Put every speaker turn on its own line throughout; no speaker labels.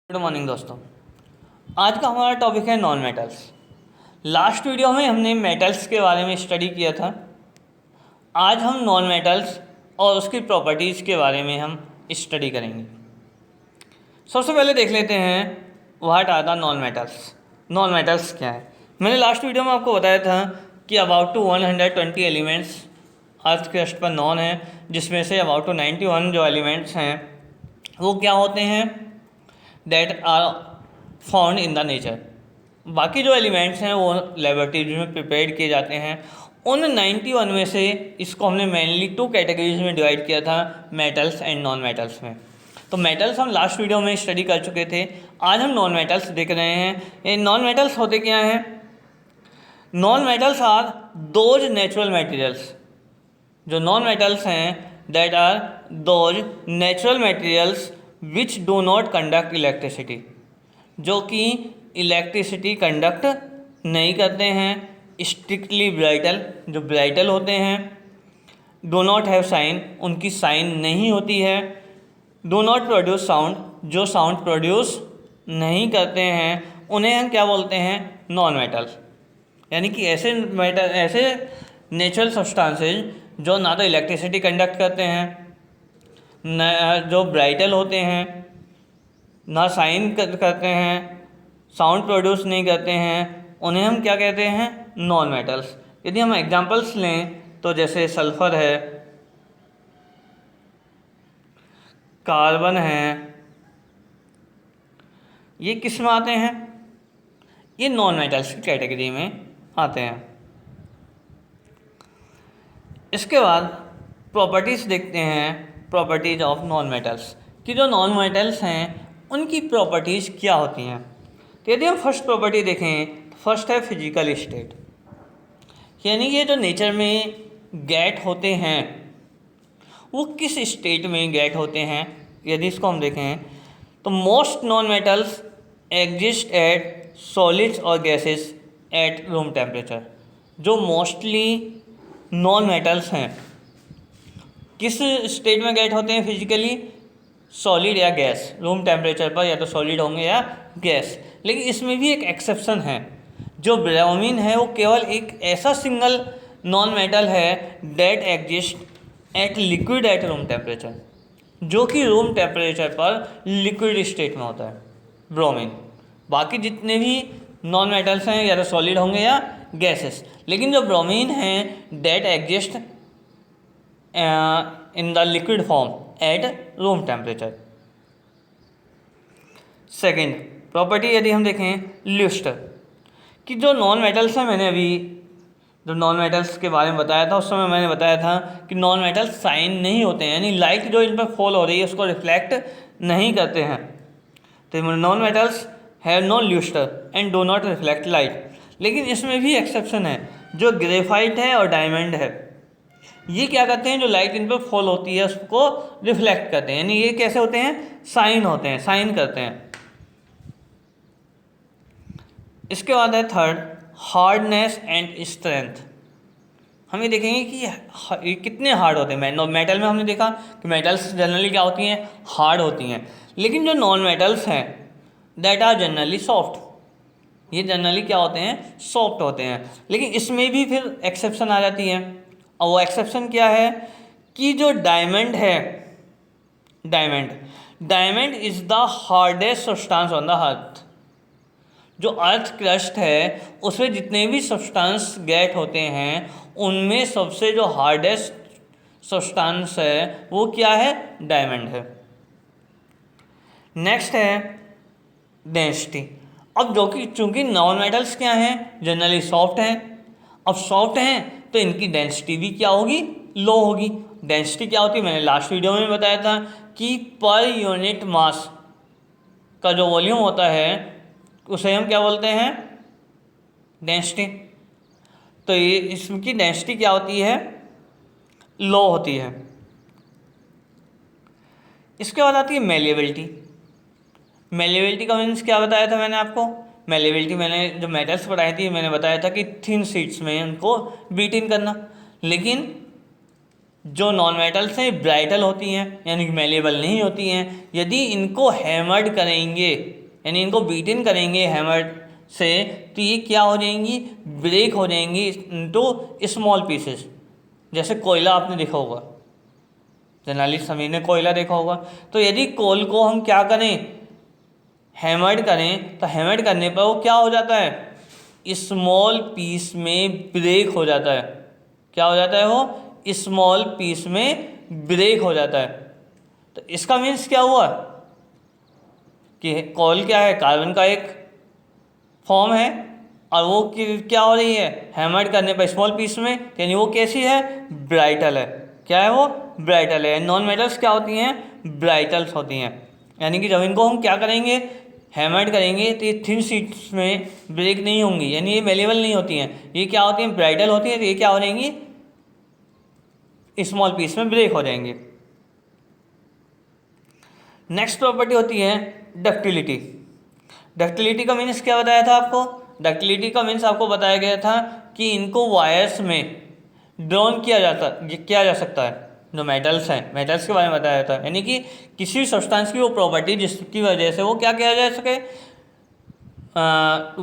Good morning दोस्तों। आज का हमारा टॉपिक है नॉन मेटल्स। लास्ट वीडियो में हमने मेटल्स के बारे में स्टडी किया था। आज हम नॉन मेटल्स और उसकी प्रॉपर्टीज़ के बारे में हम स्टडी करेंगे। सबसे पहले देख लेते हैं what are the non metals. Non metals क्या है? मैंने लास्ट वीडियो में आपको बताया था कि about to 120 elements earth crust पर नॉन है, जिसमें से अबाउट टू 91 जो एलिमेंट्स हैं वो क्या होते हैं, that are found in the nature. बाकी जो एलिमेंट्स हैं वो लेबोरेटरीज में प्रिपेयर किए जाते हैं। उन 91 में से इसको हमने मेनली 2 कैटेगरीज में डिवाइड किया था, मेटल्स एंड नॉन मेटल्स में। तो मेटल्स हम लास्ट वीडियो में स्टडी कर चुके थे। आज हम नॉन मेटल्स देख रहे हैं। ये नॉन मेटल्स होते क्या हैं? Non metals are those natural materials. जो नॉन मेटल्स हैं that are those natural materials which do not conduct electricity, जो कि इलेक्ट्रिसिटी कंडक्ट नहीं करते हैं। स्ट्रिक्टली ब्राइटल, जो ब्राइटल होते हैं। डो नॉट हैव साइन, उनकी साइन नहीं होती है। डो नॉट प्रोड्यूस साउंड, जो साउंड प्रोड्यूस नहीं करते हैं, उन्हें हम क्या बोलते हैं? Non metal. यानी कि ऐसे नेचुरल सब्सटेंसेज जो ना तो इलेक्ट्रिसिटी कंडक्ट करते हैं, न जो ब्राइटल होते हैं, ना साइन करते हैं, साउंड प्रोड्यूस नहीं करते हैं, उन्हें हम क्या कहते हैं? Non metals. यदि हम एग्जांपल्स लें तो जैसे सल्फर है, कार्बन है, ये किस में आते हैं? ये नॉन मेटल्स की कैटेगरी में आते हैं। इसके बाद प्रॉपर्टीज़ देखते हैं, प्रॉपर्टीज़ ऑफ नॉन मेटल्स, कि जो नॉन मेटल्स हैं उनकी प्रॉपर्टीज़ क्या होती हैं। तो यदि हम फर्स्ट प्रॉपर्टी देखें तो फर्स्ट है फिजिकल स्टेट। यानी ये जो नेचर में गैट होते हैं वो किस स्टेट में गैट होते हैं। यदि इसको हम देखें तो most non metals exist at solids और गैसेस एट रूम टेम्परेचर। जो मोस्टली नॉन मेटल्स हैं किस स्टेट में गैट होते हैं फिजिकली? सॉलिड या गैस, रूम टेम्परेचर पर या तो सॉलिड होंगे या गैस। लेकिन इसमें भी एक एक्सेप्शन है। जो ब्रोमीन है वो केवल एक ऐसा सिंगल नॉन मेटल है that exist at liquid at room temperature, जो कि रूम टेम्परेचर पर लिक्विड स्टेट में होता है, ब्रोमीन। बाकी जितने भी नॉन मेटल्स हैं या तो सॉलिड होंगे या गैसेस, लेकिन जो ब्रोमीन है that exist in the liquid form at room temperature. Second property यदि हम देखें ल्यूस्टर, कि जो नॉन मेटल्स हैं, मैंने अभी जो नॉन मेटल्स के बारे में बताया था उस समय मैंने बताया था कि नॉन मेटल्स साइन नहीं होते हैं, यानी लाइट जो इन पर फॉल हो रही है उसको रिफ्लेक्ट नहीं करते हैं। तो non metals have no lustre and do not reflect light. लेकिन इसमें भी एक्सेप्शन है, जो ग्रेफाइट है और डायमंड है, ये क्या करते हैं? जो लाइट इन पर फॉल होती है उसको रिफ्लेक्ट करते हैं, यानी ये कैसे होते हैं? साइन होते हैं, साइन करते हैं। इसके बाद है थर्ड हार्डनेस एंड स्ट्रेंथ। हम ये देखेंगे कि ये कितने हार्ड होते हैं। मेटल में हमने देखा कि मेटल्स जनरली क्या होती हैं? हार्ड होती हैं। लेकिन जो नॉन मेटल्स हैं दैट आर जनरली सॉफ्ट, ये जनरली क्या होते हैं? सॉफ्ट होते हैं। लेकिन इसमें भी फिर एक्सेप्शन आ जाती है, और वो क्या है कि जो डायमंड है, diamond is the hardest substance on the earth. जो अर्थ क्रस्ट है उसमें जितने भी सब्सटेंस गैट होते हैं उनमें सबसे जो हार्डेस्ट सब्सटेंस है वो क्या है? डायमंड है। नेक्स्ट है डेंसिटी। अब जो कि चूंकि नॉन मेटल्स क्या हैं? जनरली सॉफ्ट हैं। अब सॉफ्ट हैं तो इनकी डेंसिटी भी क्या होगी? लो होगी। डेंसिटी क्या होती है? मैंने लास्ट वीडियो में बताया था कि पर यूनिट मास का जो वॉल्यूम होता है उसे हम क्या बोलते हैं? डेंसिटी। तो ये इसकी डेंसिटी क्या होती है? लो होती है। इसके बाद आती है मेलिएबिलिटी। मेलिएबिलिटी का मीन्स क्या बताया था मैंने आपको? मेलिएबिलिटी मैंने जो मेटल्स पढ़ाई थी मैंने बताया था कि थिन शीट्स में उनको बीट इन करना। लेकिन जो नॉन मेटल्स हैं ब्राइटल होती हैं, यानी कि मेलेबल नहीं होती हैं। यदि इनको हैमर्ड करेंगे, यानी इनको बीटन करेंगे हैमर्ड से, तो ये क्या हो जाएंगी, ब्रेक हो जाएंगी इनटू स्मॉल पीसेस। जैसे कोयला आपने देखा होगा, जनरली सभी ने कोयला देखा होगा। तो यदि कोल को हम क्या करें, हैमर्ड करें, तो हैमर्ड करने पर वो क्या हो जाता है, स्मॉल पीस में ब्रेक हो जाता है। क्या हो जाता है, वो स्मॉल पीस में ब्रेक हो जाता है। तो इसका मीन्स क्या हुआ कि कोल क्या है, कार्बन का एक फॉर्म है, और वो क्या हो रही है, हैमर्ड करने पर स्मॉल पीस में, यानी वो कैसी है, ब्राइटल है। क्या है वो, ब्राइटल है। नॉन मेटल्स क्या होती हैं, ब्राइटल्स होती हैं। यानी कि जब इनको हम क्या करेंगे, हैमर्ड करेंगे, तो ये थिन शीट्स में ब्रेक नहीं होंगी, यानी ये मेलेबल नहीं होती हैं। ये क्या होती हैं, ब्राइटल होती हैं, तो ये क्या हो जाएंगी, स्मॉल पीस में ब्रेक हो जाएंगे। नेक्स्ट प्रॉपर्टी होती है डक्टिलिटी। डक्टिलिटी का मीन्स क्या बताया था आपको, डक्टिलिटी का मीन्स आपको बताया गया था कि इनको वायर्स में ड्रॉन किया जा सकता है। जो मेटल्स हैं, मेटल्स के बारे में बताया था, यानी कि किसी भी सब्सटेंस की वो प्रॉपर्टी जिसकी वजह से वो क्या किया जा सके,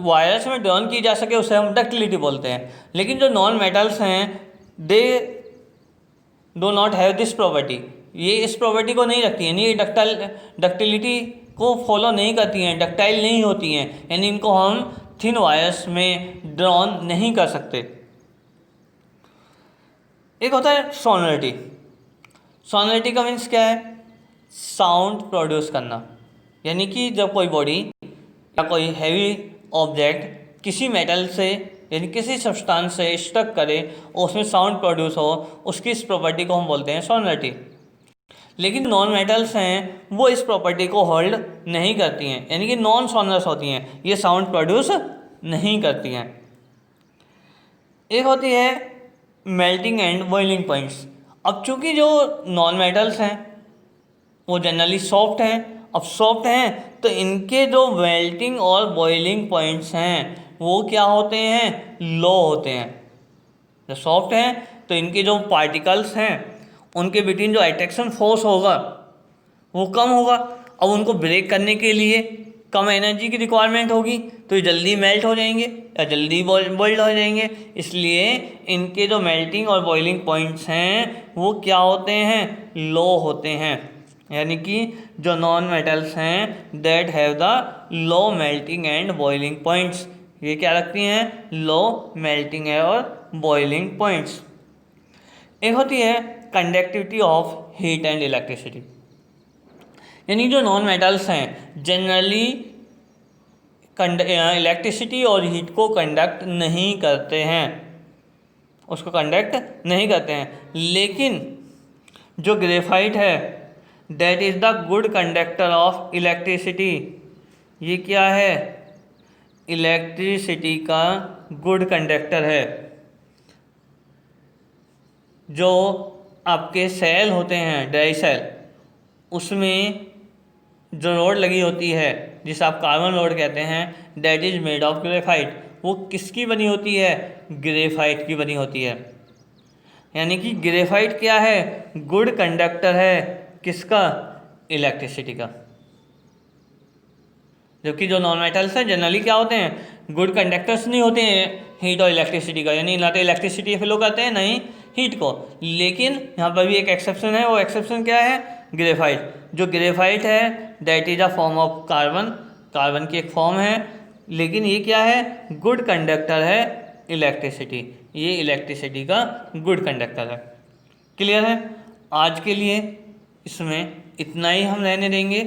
वायर्स में ड्रॉन की जा सके, उसे हम डक्टिलिटी बोलते हैं। लेकिन जो नॉन मेटल्स हैं, they do not have this property, ये इस प्रॉपर्टी को नहीं रखती, यानी ये डक्टिलिटी को फॉलो नहीं करती हैं, डक्टाइल नहीं होती हैं, यानी इनको हम थिन वायर्स में ड्रॉन नहीं कर सकते। एक होता है सोनोरिटी। सोनोरिटी का मीन्स क्या है, साउंड प्रोड्यूस करना। यानी कि जब कोई बॉडी या कोई हैवी ऑब्जेक्ट किसी मेटल से, यानी किसी सब्सटेंस से स्टक करे और उसमें साउंड प्रोड्यूस हो, उसकी इस प्रॉपर्टी को हम बोलते हैं सोनोरिटी। लेकिन नॉन मेटल्स हैं वो इस प्रॉपर्टी को होल्ड नहीं करती हैं, यानी कि नॉन सोनरस होती हैं, ये साउंड प्रोड्यूस नहीं करती हैं। एक होती है मेल्टिंग एंड बॉइलिंग पॉइंट्स। अब चूंकि जो नॉन मेटल्स हैं वो जनरली सॉफ्ट हैं, अब सॉफ्ट हैं तो इनके जो मेल्टिंग और बॉइलिंग पॉइंट्स हैं वो क्या होते हैं, लो होते हैं। जो सॉफ्ट हैं तो इनके जो पार्टिकल्स हैं उनके बिटवीन जो अट्रैक्शन फोर्स होगा वो कम होगा। अब उनको ब्रेक करने के लिए कम एनर्जी की रिक्वायरमेंट होगी, तो ये जल्दी मेल्ट हो जाएंगे या जल्दी बॉइल्ड हो जाएंगे। इसलिए इनके जो मेल्टिंग और बॉइलिंग पॉइंट्स हैं वो क्या होते हैं, लो होते हैं। यानी कि जो नॉन मेटल्स हैं that have the low melting and boiling points, ये क्या रखती हैं, लो मेल्टिंग और बॉइलिंग पॉइंट्स। एक होती है conductivity of heat and electricity. यानी जो नॉन मेटल्स हैं जनरली इलेक्ट्रिसिटी और हीट को कंडक्ट नहीं करते हैं, उसको कंडक्ट नहीं करते हैं। लेकिन जो ग्रेफाइट है that is the good conductor of electricity. ये क्या है, इलेक्ट्रिसिटी का गुड कंडक्टर है। जो आपके सेल होते हैं, ड्राई सेल, उसमें जो रोड लगी होती है जिसे आप कार्बन रोड कहते हैं, that is made of graphite. वो किसकी बनी होती है, ग्रेफाइट की बनी होती है। यानी कि ग्रेफाइट क्या है, गुड कंडक्टर है, किसका, इलेक्ट्रिसिटी का। जबकि जो नॉन मेटल्स हैं जनरली क्या होते हैं, गुड कंडक्टर्स नहीं होते हैं हीट और इलेक्ट्रिसिटी का, यानी ना तो इलेक्ट्रिसिटी फ्लो करते हैं ना ही हीट को। लेकिन यहाँ पर भी एक एक्सेप्शन है, वो एक्सेप्शन क्या है, ग्रेफाइट। जो ग्रेफाइट है that is a form of carbon, carbon की एक फॉर्म है, लेकिन ये क्या है, गुड कंडक्टर है इलेक्ट्रिसिटी, ये इलेक्ट्रिसिटी का गुड कंडक्टर है। क्लियर है। आज के लिए इसमें इतना ही हम रहने देंगे,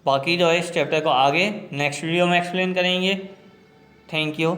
बाकी जो है इस चैप्टर को आगे नेक्स्ट वीडियो में एक्सप्लेन करेंगे। Thank you.